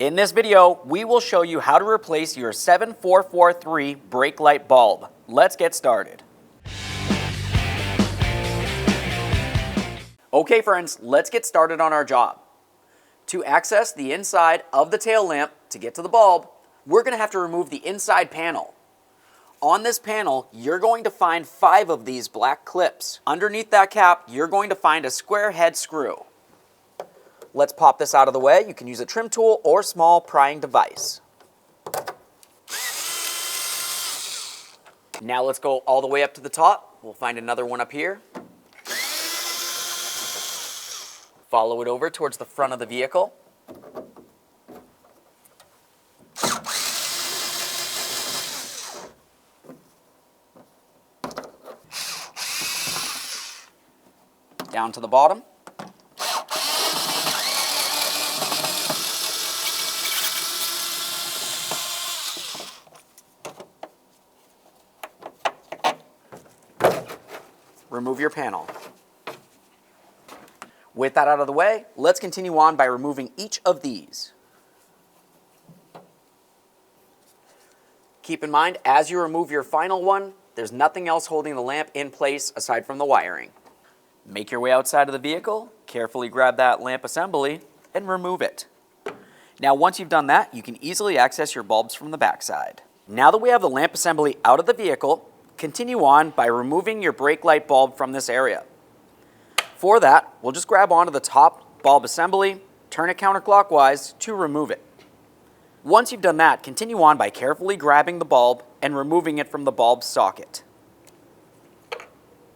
In this video, we will show you how to replace your 7443 brake light bulb. Let's get started. Okay friends, let's get started on our job. To access the inside of the tail lamp to get to the bulb, we're going to have to remove the inside panel. On this panel, you're going to find 5 of these black clips. Underneath that cap, you're going to find a square head screw. Let's pop this out of the way. You can use a trim tool or small prying device. Now let's go all the way up to the top. We'll find another one up here. Follow it over towards the front of the vehicle. Down to the bottom. Remove your panel. With that out of the way, let's continue on by removing each of these. Keep in mind, as you remove your final one, there's nothing else holding the lamp in place aside from the wiring. Make your way outside of the vehicle, carefully grab that lamp assembly, and remove it. Now once you've done that, you can easily access your bulbs from the backside. Now that we have the lamp assembly out of the vehicle, continue on by removing your brake light bulb from this area. For that, we'll just grab onto the top bulb assembly, turn it counterclockwise to remove it. Once you've done that, continue on by carefully grabbing the bulb and removing it from the bulb socket.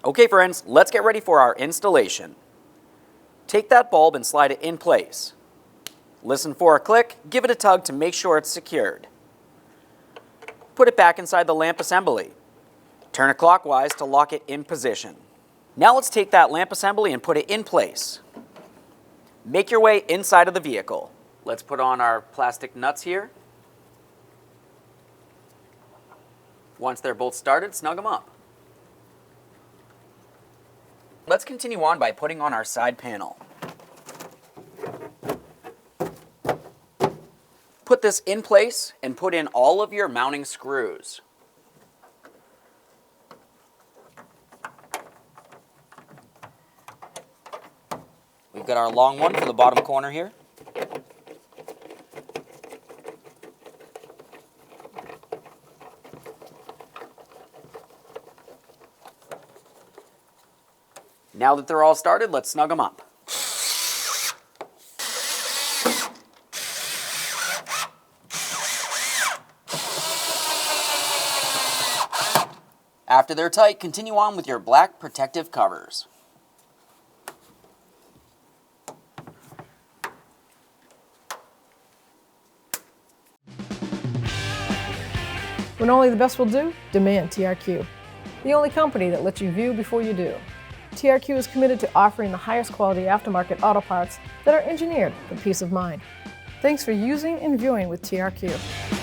Okay friends, let's get ready for our installation. Take that bulb and slide it in place. Listen for a click, give it a tug to make sure it's secured. Put it back inside the lamp assembly. Turn it clockwise to lock it in position. Now let's take that lamp assembly and put it in place. Make your way inside of the vehicle. Let's put on our plastic nuts here. Once they're both started, snug them up. Let's continue on by putting on our side panel. Put this in place and put in all of your mounting screws. We've got our long one for the bottom corner here. Now that they're all started, let's snug them up. After they're tight, continue on with your black protective covers. When only the best will do, demand TRQ. The only company that lets you view before you do. TRQ is committed to offering the highest quality aftermarket auto parts that are engineered for peace of mind. Thanks for using and viewing with TRQ.